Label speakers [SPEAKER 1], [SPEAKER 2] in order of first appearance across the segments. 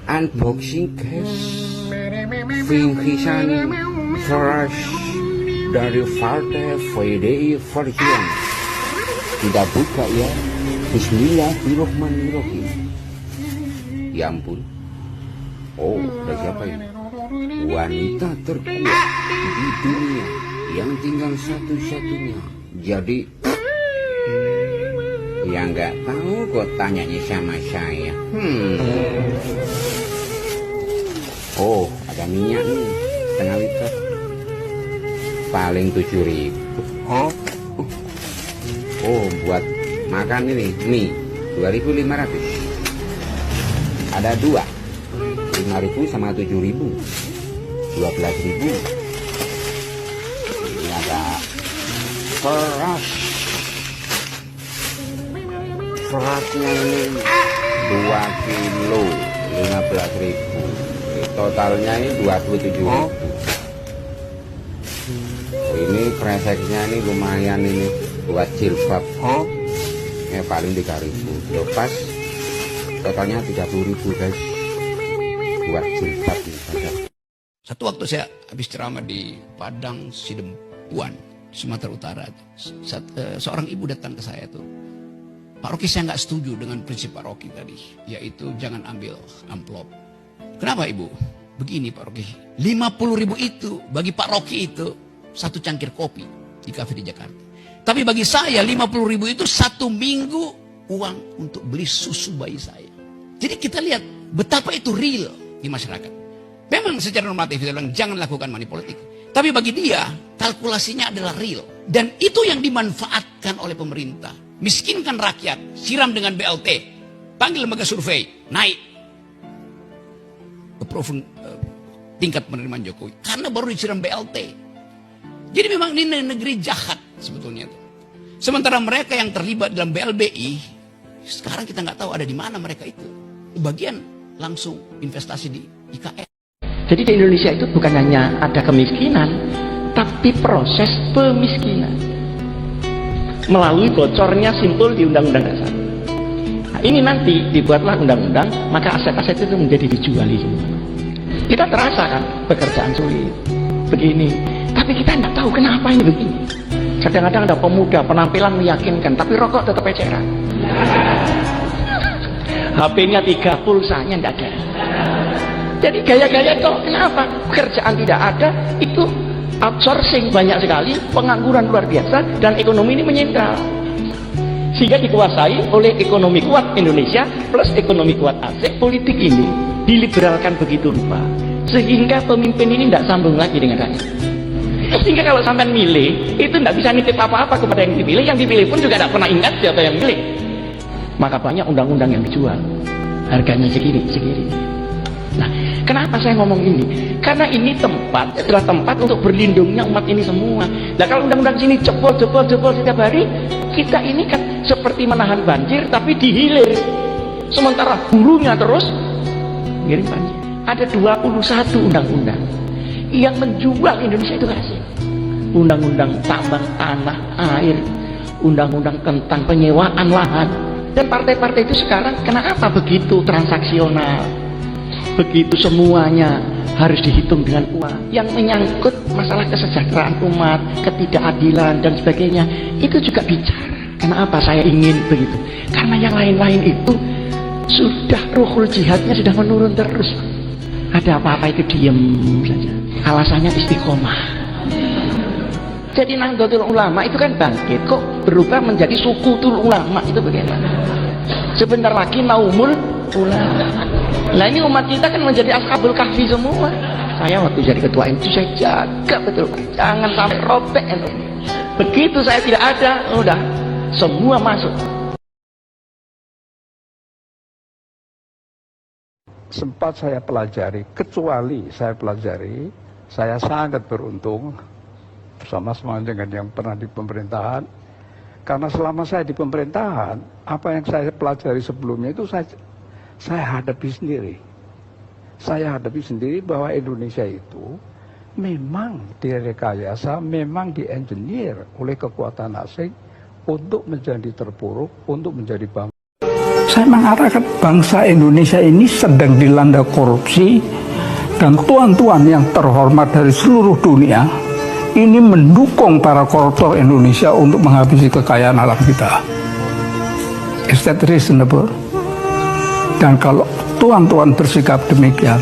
[SPEAKER 1] unboxing case bingkisan fresh dari Partai VDI Perjuangan. Kita buka ya. Bismillahirrahmanirrahim. Ya ampun. Oh, dari siapa ini? Wanita terkuat di dunia yang tinggal satu-satunya. Jadi ya nggak tahu kok tanyanya sama saya. Oh, ada minyak nih, setengah liter. Paling 7.000. Oh, buat makan ini, mie 2.500. Ada dua, 5.000 sama 7.000, 12.000. Ini ada Berasnya ini 2 kilo 15.000. Totalnya ini 27.000. Ini kreseknya ini lumayan ini buat jilbab. Paling 3.000. Lepas totalnya 30.000 guys. Buat jilbab nih.
[SPEAKER 2] Satu waktu saya habis ceramah di Padang Sidempuan, Sumatera Utara. Seorang ibu datang ke saya tuh. Pak Rocky, saya nggak setuju dengan prinsip Pak Rocky tadi, yaitu jangan ambil amplop. Kenapa ibu? Begini Pak Rocky, 50.000 itu bagi Pak Rocky itu satu cangkir kopi di kafe di Jakarta. Tapi bagi saya 50.000 itu 1 minggu uang untuk beli susu bayi saya. Jadi kita lihat betapa itu real di masyarakat. Memang secara normatif dia bilang jangan lakukan money politik. Tapi bagi dia kalkulasinya adalah real. Dan itu yang dimanfaatkan oleh pemerintah. Miskinkan rakyat, siram dengan BLT, panggil lembaga survei, naik approval tingkat penerimaan Jokowi. Karena baru disiram BLT. Jadi memang ini negeri jahat sebetulnya. Sementara mereka yang terlibat dalam BLBI, sekarang kita nggak tahu ada di mana mereka itu. Bagian langsung investasi di IKN.
[SPEAKER 3] Jadi di Indonesia itu bukan hanya ada kemiskinan, tapi proses pemiskinan. Melalui bocornya simpul di Undang-Undang Dasar. Nah, ini nanti dibuatlah undang-undang, maka aset-aset itu menjadi dijuali. Kita terasa kan pekerjaan sulit, begini. Tapi kita tidak tahu kenapa ini begini. Kadang-kadang ada pemuda penampilan meyakinkan, tapi rokok tetap eceran. HP-nya 3, pulsanya tidak ada. Jadi gaya-gaya kok kenapa? Pekerjaan tidak ada, itu outsourcing banyak sekali, pengangguran luar biasa, dan ekonomi ini menyentral. Sehingga dikuasai oleh ekonomi kuat Indonesia plus ekonomi kuat Aceh. Politik ini diliberalkan begitu rupa, sehingga pemimpin ini tidak sambung lagi dengan rakyat. Sehingga kalau sampai milih, itu tidak bisa nitip apa-apa kepada yang dipilih pun juga tidak pernah ingat siapa yang milih. Maka banyak undang-undang yang dijual, harganya segini. Nah, kenapa saya ngomong ini? Karena ini adalah tempat untuk berlindungnya umat ini semua. Nah, kalau undang-undang sini jebol setiap hari, kita ini kan seperti menahan banjir tapi dihilir. Sementara hulunya terus ngirim banjir. Ada 21 undang-undang yang menjual Indonesia itu hasil. Undang-undang tambang tanah air, undang-undang tentang penyewaan lahan. Dan partai-partai itu sekarang kenapa begitu transaksional? Begitu semuanya harus dihitung dengan uang, yang menyangkut masalah kesejahteraan umat, ketidakadilan dan sebagainya, itu juga bicara. Kenapa saya ingin begitu? Karena yang lain-lain itu sudah ruhul jihadnya sudah menurun terus. Ada apa-apa itu diem saja. Alasannya istiqomah. Jadi Nahdlatul Ulama itu kan bangkit, kok berubah menjadi Sukutul Ulama, itu bagaimana? Sebentar lagi Naumul Ulama. Nah ini umat kita kan menjadi Ashabul Kahfi semua. Saya waktu jadi ketua MT saya jaga betul, jangan sampai robek. Begitu saya tidak ada, udah semua masuk.
[SPEAKER 4] Sempat saya pelajari, saya sangat beruntung bersama dengan yang pernah di pemerintahan. Karena selama saya di pemerintahan, apa yang saya pelajari sebelumnya itu saya hadapi sendiri. Saya hadapi sendiri bahwa Indonesia itu memang direkayasa, memang diengineer oleh kekuatan asing untuk menjadi terpuruk, untuk menjadi bangsa. Saya mengatakan bangsa Indonesia ini sedang dilanda korupsi, dan tuan-tuan yang terhormat dari seluruh dunia ini mendukung para koruptor Indonesia untuk menghabisi kekayaan alam kita. Is that reasonable? Dan kalau tuan-tuan bersikap demikian,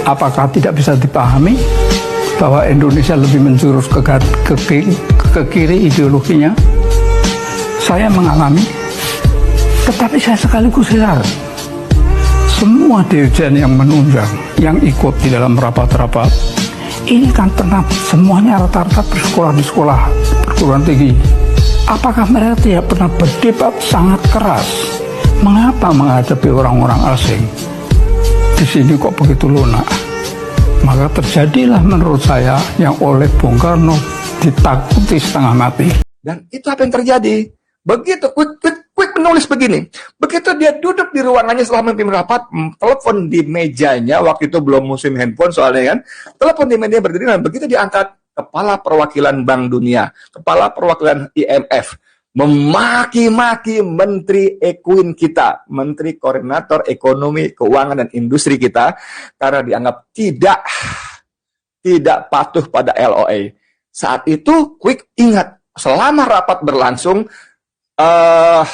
[SPEAKER 4] apakah tidak bisa dipahami bahwa Indonesia lebih menjurus ke kiri ideologinya? Saya mengalami, tetapi saya sekaligus heran. Semua dirjen yang menunjang, yang ikut di dalam rapat-rapat, ini kan pernah semuanya rata-rata bersekolah di sekolah perguruan tinggi. Apakah mereka tidak pernah berdebat sangat keras? Mengapa menghadapi orang-orang asing? Di sini kok begitu lunak? Maka terjadilah menurut saya yang oleh Bung Karno ditakuti setengah mati.
[SPEAKER 5] Dan itu apa yang terjadi? Begitu Quick menulis begini, begitu dia duduk di ruangannya setelah memimpin rapat, telepon di mejanya, waktu itu belum musim handphone soalnya kan, telepon di meja berdiri, dan begitu diangkat, Kepala Perwakilan Bank Dunia, Kepala Perwakilan IMF, memaki-maki Menteri Ekuin kita, Menteri Koordinator Ekonomi, Keuangan, dan Industri kita, karena dianggap tidak patuh pada LOA. Saat itu Quick ingat, selama rapat berlangsung,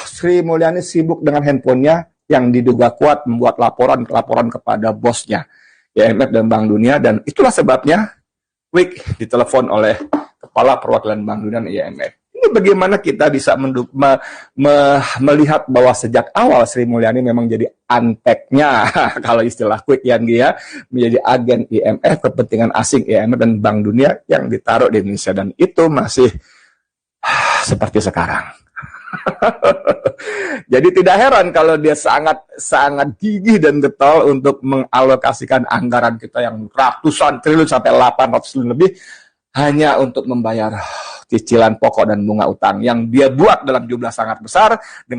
[SPEAKER 5] Sri Mulyani sibuk dengan handphonenya yang diduga kuat membuat laporan kepada bosnya, IMF dan Bank Dunia, dan itulah sebabnya Quick ditelepon oleh Kepala Perwakilan Bank Dunia dan IMF. Ini bagaimana kita bisa melihat bahwa sejak awal Sri Mulyani memang jadi anteknya, kalau istilah Quick ya, menjadi agen IMF, kepentingan asing IMF dan Bank Dunia yang ditaruh di Indonesia, dan itu masih seperti sekarang. Jadi tidak heran kalau dia sangat gigih dan getol untuk mengalokasikan anggaran kita yang ratusan triliun sampai 800 triliun lebih hanya untuk membayar cicilan pokok dan bunga utang yang dia buat dalam jumlah sangat besar dengan